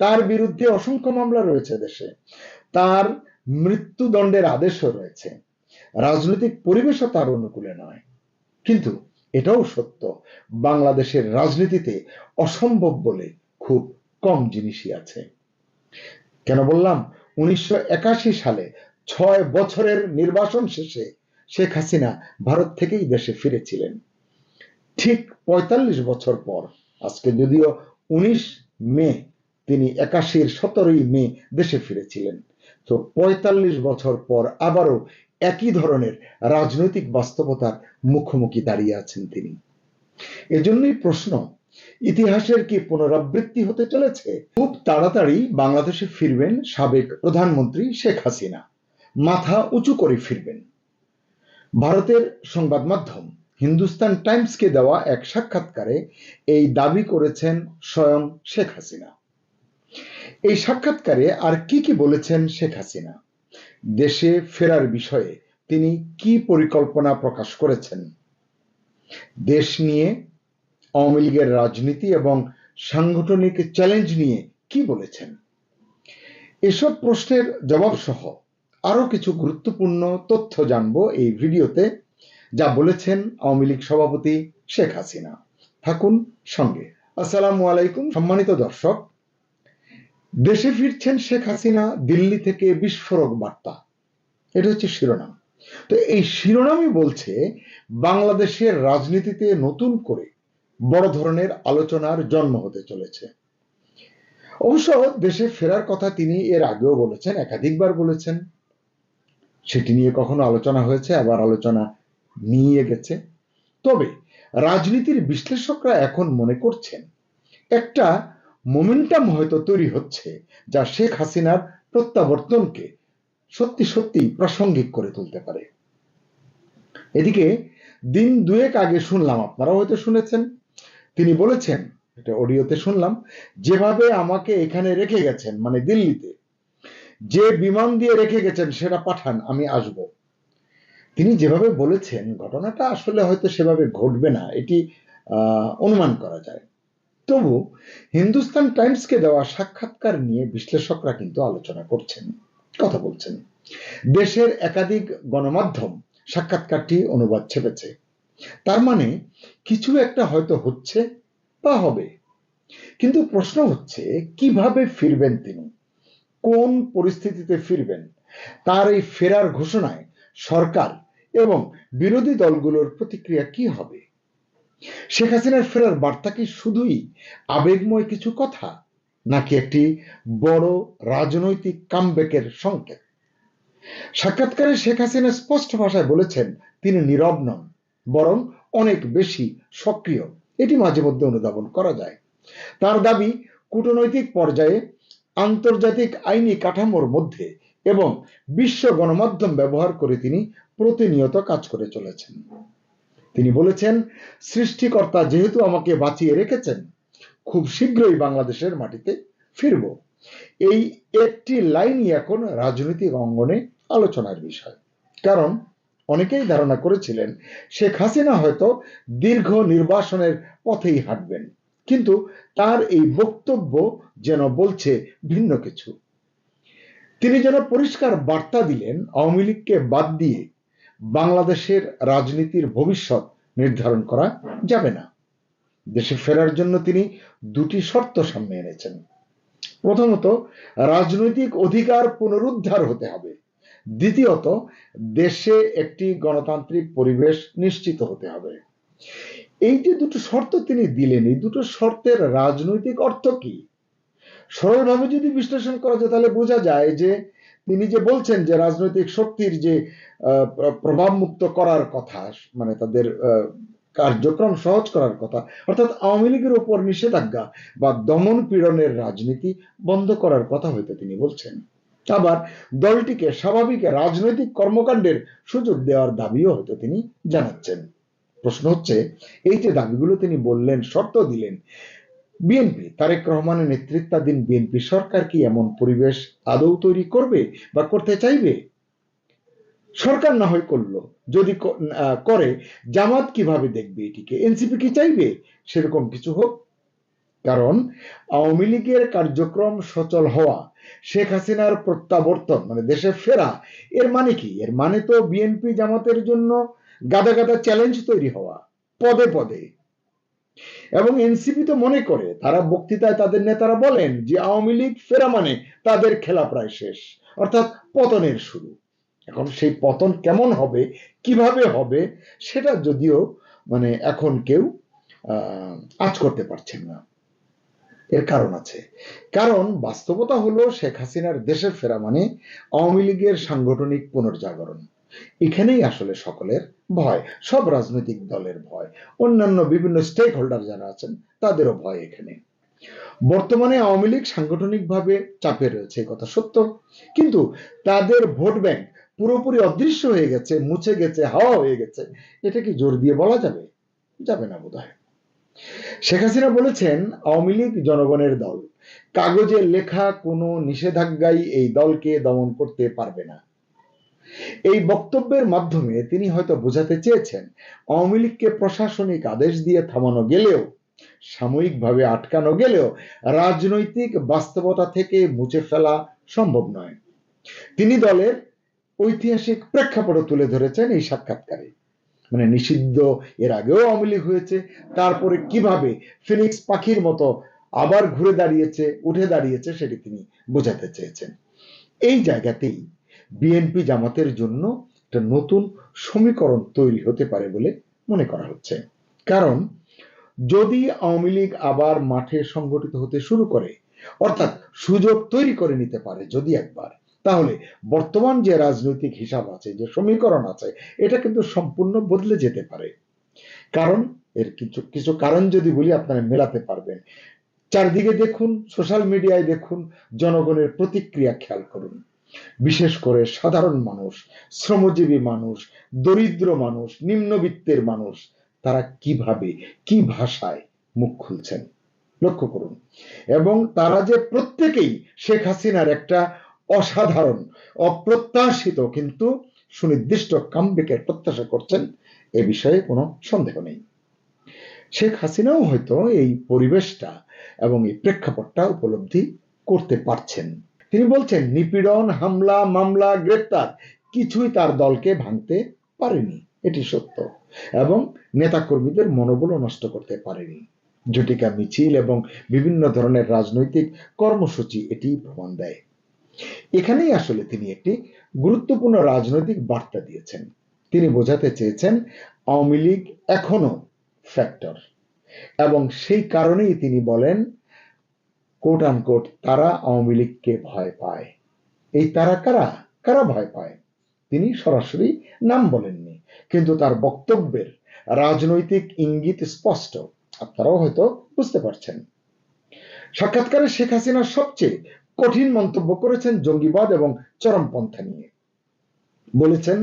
তার বিরুদ্ধে অসংখ্য মামলা রয়েছে দেশে, তার মৃত্যুদণ্ডের আদেশও রয়েছে, রাজনৈতিক পরিবেশও তার অনুকূলে নয়। কিন্তু এটাও সত্য, বাংলাদেশের রাজনীতিতে অসম্ভব বলে খুব কম জিনিসই আছে। কেন বললাম? 1981 সালে 6 বছরের নির্বাসন শেষে শেখ হাসিনা ভারত থেকেই দেশে ফিরেছিলেন। ঠিক 45 বছর পর, আজকে যদিও 19 মে, তিনি 81-র 17ই মে দেশে ফিরেছিলেন। তো 45 বছর পর আবারও একই ধরনের রাজনৈতিক বাস্তবতার মুখোমুখি দাঁড়িয়ে আছেন তিনি। এজন্যই প্রশ্ন, ইতিহাসের কি পুনরাবৃত্তি হতে চলেছে? খুব তাড়াতাড়ি বাংলাদেশে ফিরবেন সাবেক প্রধানমন্ত্রী শেখ হাসিনা, মাথা উঁচু করে ফিরবেন। ভারতের সংবাদ মাধ্যম হিন্দুস্তান টাইমসকে দেওয়া এক সাক্ষাৎকারে এই দাবি করেছেন স্বয়ং শেখ হাসিনা। এই সাক্ষাৎকারে আর কি কি বলেছেন শেখ হাসিনা, দেশে ফেরার বিষয়ে তিনি কি পরিকল্পনা প্রকাশ করেছেন, দেশ নিয়ে, আওয়ামী লীগের রাজনীতি এবং সাংগঠনিক চ্যালেঞ্জ নিয়ে কি বলেছেন, এসব প্রশ্নের জবাব সহ আরো কিছু গুরুত্বপূর্ণ তথ্য জানবো এই ভিডিওতে, যা বলেছেন আওয়ামী লীগ সভাপতি শেখ হাসিনা। থাকুন সঙ্গে। আসসালামু আলাইকুম সম্মানিত দর্শক। দেশে ফিরছেন শেখ হাসিনা, দিল্লি থেকে বিস্ফোরক বার্তা, এটা হচ্ছে শিরোনাম। তো এই শিরোনামই বলছে বাংলাদেশের রাজনীতিতে নতুন করে বড় ধরনের আলোচনার জন্ম হতে চলেছে। অবশ্য দেশে ফেরার কথা তিনি এর আগেও বলেছেন, একাধিকবার বলেছেন। সেটি নিয়ে কখনো আলোচনা হয়েছে, আবার আলোচনা নিয়ে গেছে। তবে রাজনীতির বিশ্লেষকরা এখন মনে করছেন একটা মোমেন্টাম হয়তো তৈরি হচ্ছে, যা শেখ হাসিনার প্রত্যাবর্তনকে সত্যি সত্যি প্রাসঙ্গিক করে তুলতে পারে। এদিকে দিন দুয়েক আগে শুনলাম, আপনারা হয়তো শুনেছেন, তিনি বলেছেন, এটা অডিওতে শুনলাম, যেভাবে আমাকে এখানে রেখে গেছেন, মানে দিল্লিতে যে বিমান দিয়ে রেখে গেছেন সেটা পাঠান, আমি আসব। তিনি যেভাবে বলেছেন, ঘটনাটা আসলে হয়তো সেভাবে ঘটবে না, এটি অনুমান করা যায়। তবু হিন্দুস্তান টাইমসকে দেওয়া সাক্ষাৎকার নিয়ে বিশ্লেষকরা কিন্তু আলোচনা করছেন, কথা বলছেন। দেশের একাধিক গণমাধ্যম সাক্ষাৎকারটি অনুবাদ ছেপেছে। তার মানে কিছু একটা হয়তো হচ্ছে বা হবে। কিন্তু প্রশ্ন হচ্ছে, কিভাবে ফিরবেন তিনি, কোন পরিস্থিতিতে ফিরবেন? তার এই ফেরার ঘোষণায় সরকার এবং বিরোধী দলগুলোর প্রতিক্রিয়া কি হবে? শেখ হাসিনার ফেরার বার্তা কি শুধুই আবেগময় কিছু কথা, নাকি একটি বড় রাজনৈতিক কামব্যাকের সংকেত? সাক্ষাৎকারে শেখ হাসিনা স্পষ্ট ভাষায় বলেছেন তিনি নীরব নন, বরং অনেক বেশি সক্রিয়। এটি মাঝে মধ্যে অনুধাবন করা যায়। তার দাবি, কূটনৈতিক পর্যায়ে, আন্তর্জাতিক আইনি কাঠামোর মধ্যে এবং বিশ্ব গণমাধ্যম ব্যবহার করে তিনি প্রতিনিয়ত কাজ করে চলেছেন। তিনি বলেছেন, সৃষ্টিকর্তা যেহেতু আমাকে বাঁচিয়ে রেখেছেন, খুব শীঘ্রই বাংলাদেশের মাটিতে ফিরব। এই একটি লাইনই এখন রাজনৈতিক অঙ্গনে আলোচনার বিষয়। কারণ অনেকেই ধারণা করেছিলেন শেখ হাসিনা হয়তো দীর্ঘ নির্বাসনের পথেই হাঁটবেন, কিন্তু তার এই বক্তব্য যেন বলছে ভিন্ন কিছু। তিনি যেন পরিষ্কার বার্তা দিলেন, আওয়ামী লীগকে বাদ দিয়ে বাংলাদেশের রাজনীতির ভবিষ্যৎ নির্ধারণ করা যাবে না। দেশে ফেরার জন্য তিনি দুটি শর্ত সামনে এনেছেন। প্রথমত, রাজনৈতিক অধিকার পুনরুদ্ধার হতে হবে। দ্বিতীয়ত, দেশে একটি গণতান্ত্রিক পরিবেশ নিশ্চিত হতে হবে। এই যে দুটো শর্ত তিনি দিলেন, এই দুটো শর্তের রাজনৈতিক অর্থ কি? সরলভাবে যদি বিশ্লেষণ করা যায় তাহলে বোঝা যায় যে তিনি যে বলছেন যে রাজনৈতিক শক্তির যে প্রভাব মুক্ত করার কথা, মানে তাদের কার্যক্রম সহজ করার কথা, অর্থাৎ আওয়ামী লীগের উপর নিষেধাজ্ঞা বা দমন পীড়নের রাজনীতি বন্ধ করার কথা হয়তো তিনি বলছেন। আবার দলটিকে স্বাভাবিক রাজনৈতিক কর্মকাণ্ডের সুযোগ দেওয়ার দাবিও হয়তো তিনি জানাচ্ছেন। প্রশ্ন হচ্ছে, এই যে দাবিগুলো তিনি বললেন, শর্ত দিলেন, বিএনপি, তারেক রহমানের নেতৃত্বাধীন বিএনপি সরকার কি এমন পরিবেশ আদৌ তৈরি করবে বা করতে চাইবে? সরকার না হয় করলো, যদি করে, জামাত কিভাবে দেখবে এটিকে? এনসিপি কি চাইবে সেরকম কিছু হোক? কারণ আওয়ামী লীগের কার্যক্রম সচল হওয়া, শেখ হাসিনার প্রত্যাবর্তন মানে দেশে ফেরা, এর মানে কি? এর মানে তো বিএনপি জামাতের জন্য গাদা গাদা চ্যালেঞ্জ তৈরি হওয়া পদে পদে। এবং এনসিপি তো মনে করে, তারা বক্তৃতায় তাদের নেতারা বলেন যে আওয়ামী লীগ ফেরা মানে তাদের খেলা প্রায় শেষ, অর্থাৎ পতনের শুরু। এখন সেই পতন কেমন হবে, কিভাবে হবে, সেটা যদিও মানে এখন কেউ আঁচ করতে পারছেন না। এর কারণ আছে, কারণ বাস্তবতা হলো শেখ হাসিনার দেশে ফেরা মানে আওয়ামী লীগের সাংগঠনিক পুনর্জাগরণ। এখানেই আসলে সকলের ভয়, সব রাজনৈতিক দলের ভয়, অন্যান্য বিভিন্ন স্টেক হোল্ডার যারা আছেন তাদেরও ভয় এখানে। বর্তমানে আওয়ামী লীগ সাংগঠনিকভাবে চাপে রয়েছে, কথা সত্য, কিন্তু তাদের ভোট ব্যাংক পুরোপুরি অদৃশ্য হয়ে গেছে, মুছে গেছে, হাওয়া হয়ে গেছে, এটা কি জোর দিয়ে বলা যাবে? যাবে না বোধহয়। শেখ হাসিনা বলেছেন আওয়ামী লীগ জনগণের দল, কাগজে লেখা কোনো নিষেধাজ্ঞাই এই দলকে দমন করতে পারবে না। এই বক্তব্যের মাধ্যমে তিনি হয়তো বোঝাতে চেয়েছেন আওয়ামী লীগকে প্রশাসনিক আদেশ দিয়ে থামানো গেলেও, সাময়িকভাবে আটকানো গেলেও রাজনৈতিক বাস্তবতা থেকে মুছে ফেলা সম্ভব নয়। তিনি দলের ঐতিহাসিক প্রেক্ষাপটও তুলে ধরেছেন এই সাক্ষাৎকারে। মানে নিষিদ্ধ এর আগেও আওয়ামী লীগ হয়েছে, তারপরে কিভাবে ফিনিক্স পাখির মতো আবার ঘুরে দাঁড়িয়েছে, উঠে দাঁড়িয়েছে, সেটি তিনি বোঝাতে চেয়েছেন। এই জায়গাতেই বিএনপি জামাতের জন্য একটা নতুন সমীকরণ তৈরি হতে পারে বলে মনে করা হচ্ছে। কারণ যদি আওয়ামী লীগ আবার মাঠে সংগঠিত হতে শুরু করে, অর্থাৎ সুযোগ তৈরি করে নিতে পারে যদি একবার, তাহলে বর্তমান যে রাজনৈতিক হিসাব আছে, যে সমীকরণ আছে, এটা কিন্তু সম্পূর্ণ বদলে যেতে পারে। কারণ এর কিছু কিছু কারণ যদি বলি আপনারা মেলাতে পারবেন। চারদিকে দেখুন, সোশ্যাল মিডিয়ায় দেখুন, জনগণের প্রতিক্রিয়া খেয়াল করুন। বিশেষ করে সাধারণ মানুষ, শ্রমজীবী মানুষ, দরিদ্র মানুষ, নিম্নবিত্তের মানুষ, তারা কিভাবে, কি ভাষায় মুখ খুলছেন লক্ষ্য করুন। এবং তারা যে প্রত্যেকেই শেখ হাসিনার একটা অসাধারণ, অপ্রত্যাশিত কিন্তু সুনির্দিষ্ট কামব্যাকের প্রত্যাশা করছেন, এ বিষয়ে কোনো সন্দেহ নেই। শেখ হাসিনাও হয়তো এই পরিবেশটা এবং এই প্রেক্ষাপটটা উপলব্ধি করতে পারছেন। তিনি বলছেন নিপীড়ন, হামলা, মামলা, গ্রেপ্তার কিছুই তার দলকে ভাঙতে পারেনি, এটি সত্য, এবং নেতাকর্মীদের মনোবল নষ্ট করতে পারেনি। জটিকা মিছিল এবং বিভিন্ন ধরনের রাজনৈতিক কর্মসূচি এটি প্রমাণ দেয়। এখানেই আসলে তিনি একটি গুরুত্বপূর্ণ রাজনৈতিক বার্তা দিয়েছেন। তিনি বোঝাতে চেয়েছেন আওয়ামী লীগ এখনো ফ্যাক্টর, এবং সেই কারণেই তিনি বলেন কোট আনকোট তারা আওয়ামী লীগকে ভয় পায়। এই তারা কারা, কারা ভয় পায় তিনি সরাসরি নাম বলেননি, কিন্তু তার বক্তব্যের রাজনৈতিক ইঙ্গিত স্পষ্ট, আপনারাও হয়তো বুঝতে পারছেন। সাক্ষাৎকারে শেখ হাসিনা সবচেয়ে কঠিন মন্তব্য করেছেন জঙ্গিবাদ এবং চরমপন্থা নিয়ে। বলেছেন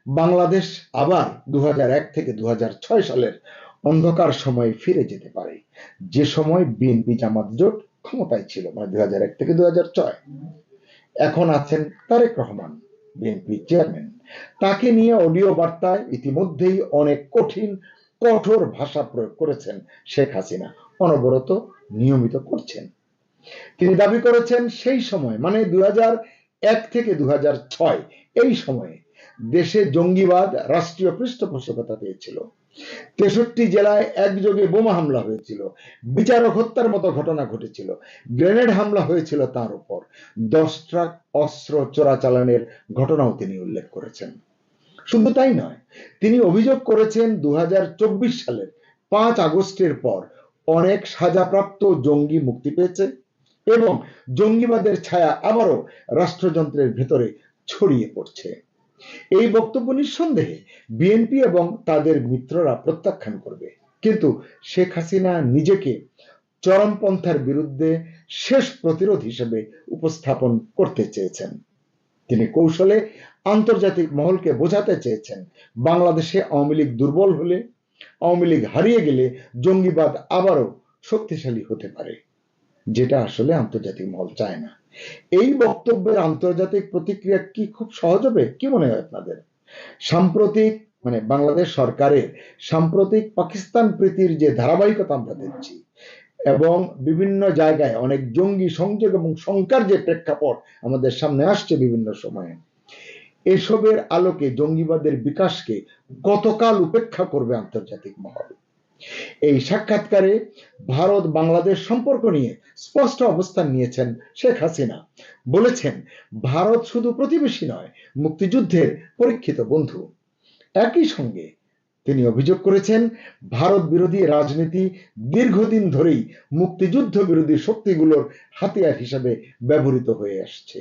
বাংলাদেশ আবার 2001 থেকে 2006 সালের অন্ধকার সময়ে ফিরে যেতে পারে, যে সময় বিএনপি জামাত জোট ক্ষমতায় ছিল, মানে 2001 থেকে 2006। এখন আছেন তারেক রহমান, বিএনপি চেয়ারম্যান। তাকে নিয়ে অডিও বার্তায় ইতিমধ্যেই অনেক কঠিন কঠোর ভাষা প্রয়োগ করেছেন শেখ হাসিনা, অনবরত নিয়মিত করছেন। তিনি দাবি করেছেন সেই সময় মানে 2001 থেকে 2006 এই সময়ে দেশে জঙ্গিবাদ রাষ্ট্রীয় পৃষ্ঠপোষকতা পেয়েছিল। 63 জেলায় একযোগে বোমা হামলা হয়েছিল, বিচারক হত্যার মতো ঘটনা ঘটেছিল, গ্রেনেড হামলা হয়েছিল তার উপর, 10 ট্রাক অস্ত্র চোরাচালানের ঘটনাও তিনি উল্লেখ করেছেন। শুধু তাই নয়, তিনি অভিযোগ করেছেন 2024 সালের 5 আগস্টের পর অনেক সাজাপ্রাপ্ত জঙ্গি মুক্তি পেয়েছে এবং জঙ্গিবাদের ছায়া আবারও রাষ্ট্রযন্ত্রের ভেতরে ছড়িয়ে পড়ছে। এই বক্তব্য নিঃসন্দেহে বিএনপি এবং তাদের মিত্ররা প্রত্যাখ্যান করবে, কিন্তু শেখ হাসিনা নিজেকে চরমপন্থার বিরুদ্ধে শেষ প্রতিরোধ হিসেবে উপস্থাপন করতে চেয়েছেন। তিনি কৌশলে আন্তর্জাতিক মহলকে বোঝাতে চেয়েছেন বাংলাদেশে আওয়ামী লীগ দুর্বল হলে, আওয়ামী লীগ হারিয়ে গেলে জঙ্গিবাদ আবারও শক্তিশালী হতে পারে, যেটা আসলে আন্তর্জাতিক মহল চায় না। এই বক্তব্যের আন্তর্জাতিক প্রতিক্রিয়া কি খুব সহজ হবে? কি মনে হয় আপনাদের? সাম্প্রতিক মানে বাংলাদেশ সরকারের সাম্প্রতিক পাকিস্তান প্রীতির যে ধারাবাহিকতা আমরা দেখছি, এবং বিভিন্ন জায়গায় অনেক জঙ্গি সংযোগ এবং শঙ্কার যে প্রেক্ষাপট আমাদের সামনে আসছে বিভিন্ন সময়ে, এসবের আলোকে জঙ্গিবাদের বিকাশকে কতকাল উপেক্ষা করবে আন্তর্জাতিক মহল? এই সাক্ষাৎকারে ভারত বাংলাদেশ সম্পর্ক নিয়ে স্পষ্ট অবস্থান নিয়েছেন শেখ হাসিনা। বলেছেন, ভারত শুধু প্রতিবেশী নয়, মুক্তিযুদ্ধের পরীক্ষিত বন্ধু। একই সঙ্গে তিনি অভিযোগ করেছেন, ভারত বিরোধী রাজনীতি দীর্ঘদিন ধরেই মুক্তিযুদ্ধ বিরোধী শক্তিগুলোর হাতিয়ার হিসাবে ব্যবহৃত হয়ে আসছে।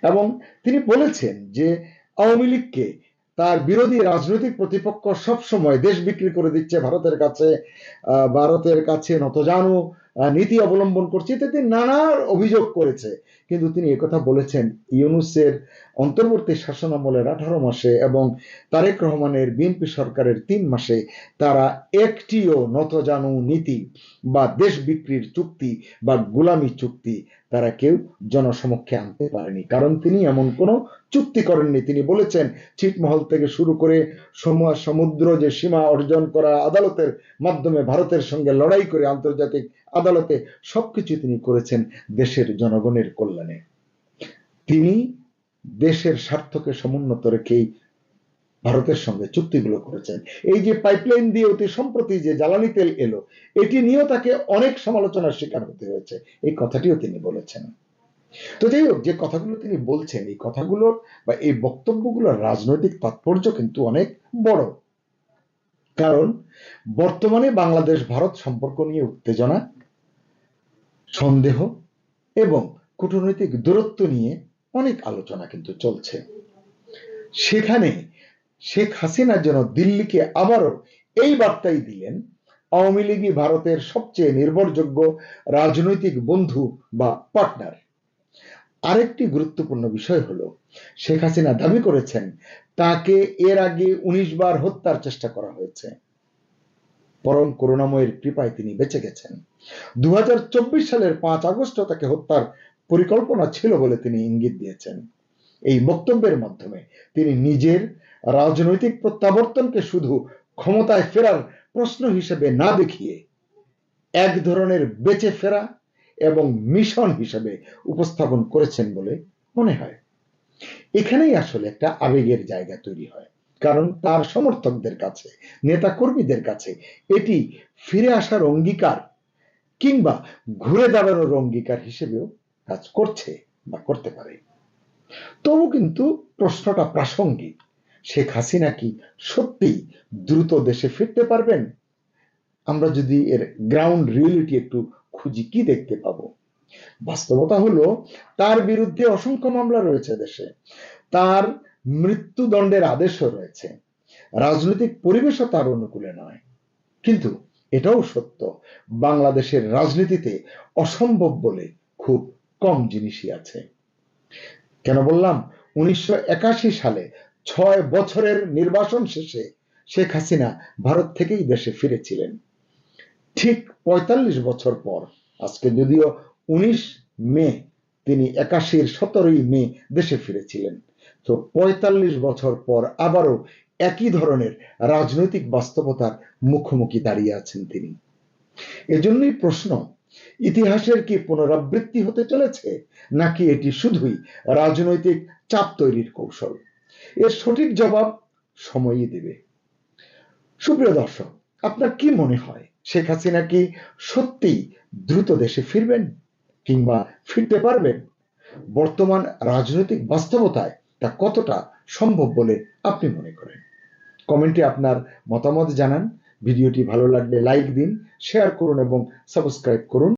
এবং তিনি বলেছেন যে আওয়ামী লীগকে তার বিরোধী রাজনৈতিক প্রতিপক্ষ সবসময় দেশ বিক্রি করে দিচ্ছে ভারতের কাছে নতজানু নীতি অবলম্বন করছে, এতে নানা অভিযোগ করেছে। কিন্তু তিনি একথা বলেছেন, ইউনূসের অন্তর্বর্তী শাসনামলের 18 মাসে এবং তারেক রহমানের বিএনপি সরকারের 3 মাসে তারা একটিও নতজানু নীতি বা দেশ বিক্রির চুক্তি বা গোলামি চুক্তি তারা কেউ জনসমক্ষে আনতে পারেনি, কারণ তিনি এমন কোনো চুক্তি করেননি। তিনি বলেছেন, ছিটমহল থেকে শুরু করে সমুদ্র যে সীমা অর্জন করা, আদালতের মাধ্যমে ভারতের সঙ্গে লড়াই করে আন্তর্জাতিক আদালতে, সবকিছু তিনি করেছেন দেশের জনগণের কল্যাণে। তিনি দেশের স্বার্থকে সমুন্নত রেখেই ভারতের সঙ্গে চুক্তিগুলো করেছেন। এই যে পাইপলাইন দিয়ে অতি সম্প্রতি যে জ্বালানি তেল এলো, এটি নিয়েও তাকে অনেক সমালোচনার শিকার হতে হয়েছে, এই কথাটিও তিনি বলেছেন। তো যাই হোক, যে কথাগুলো তিনি বলছেন, এই কথাগুলোর বা এই বক্তব্যগুলোর রাজনৈতিক তাৎপর্য কিন্তু অনেক বড়। কারণ বর্তমানে বাংলাদেশ ভারত সম্পর্ক নিয়ে উত্তেজনা, সন্দেহ এবং কূটনৈতিক দূরত্ব নিয়ে অনেক আলোচনা কিন্তু চলছে। সেখানে শেখ হাসিনা যেন দিল্লিকে আবারও এই বার্তাই দিলেন, আওয়ামী লীগই ভারতের সবচেয়ে নির্ভরযোগ্য রাজনৈতিক বন্ধু বা পার্টনার। আরেকটি গুরুত্বপূর্ণ বিষয় হলো, শেখ হাসিনা দাবি করেছেন তাকে এর আগে 19 বার হত্যার চেষ্টা করা হয়েছে, পরম করুণাময়ের কৃপায় তিনি বেঁচে গেছেন। 2024 সালের 5 আগস্ট তাকে হত্যার পরিকল্পনা ছিল বলে তিনি ইঙ্গিত দিয়েছেন। এই বক্তব্যের মাধ্যমে তিনি নিজের রাজনৈতিক প্রত্যাবর্তনকে শুধু ক্ষমতায় ফেরার প্রশ্ন হিসেবে না দেখিয়ে এক ধরনের বেঁচে ফেরা এবং মিশন হিসেবে উপস্থাপন করেছেন বলে মনে হয়। এখানেই আসলে একটা আবেগের জায়গা তৈরি হয়, কারণ তার সমর্থকদের কাছে, নেতা কর্মীদের কাছে এটি ফিরে আসার অঙ্গীকার কিংবা ঘুরে দাঁড়ানোর অঙ্গীকার হিসেবেও কাজ করছে বা করতে পারে। তবু কিন্তু প্রশ্নটা প্রাসঙ্গিক, শেখ হাসিনা কি সত্যি দ্রুত দেশে ফিরতে পারবেন? আমরা যদি এর গ্রাউন্ড রিয়েলিটি একটু খুঁজি, কি দেখতে পাবো? বাস্তবতা হলো, তার বিরুদ্ধে অসংখ্য মামলা রয়েছে দেশে, তার মৃত্যুদণ্ডের আদেশও রয়েছে, রাজনৈতিক পরিবেশও তার অনুকূলে নয়। কিন্তু এটাও সত্য, বাংলাদেশের রাজনীতিতে অসম্ভব বলে খুব কম জিনিসই আছে। কেন বললাম? 1981 সালে 6 বছরের নির্বাসন শেষে শেখ হাসিনা ভারত থেকেই দেশে ফিরেছিলেন। ঠিক 45 বছর পর, আজকে যদিও 19 মে, তিনি 81-র 17ই মে দেশে ফিরেছিলেন। তো 45 বছর পর আবারও একই ধরনের রাজনৈতিক বাস্তবতার মুখোমুখি দাঁড়িয়ে আছেন তিনি। এজন্যই প্রশ্ন, ইতিহাসের কি পুনরাবৃত্তি হতে চলেছে, নাকি এটি শুধুই রাজনৈতিক চাপ তৈরির কৌশল? এর সঠিক জবাব সময়ই দেবে। সুপ্রিয় দর্শক, আপনার কি মনে হয়, শেখ হাসিনা কি সত্যি দ্রুত দেশে ফিরবেন কিংবা ফিরতে পারবেন? বর্তমান রাজনৈতিক বাস্তবতায় তা কতটা সম্ভব বলে আপনি মনে করেন? কমেন্টে আপনার মতামত জানান। ভিডিওটি ভালো লাগলে লাইক দিন, শেয়ার করুন এবং সাবস্ক্রাইব করুন।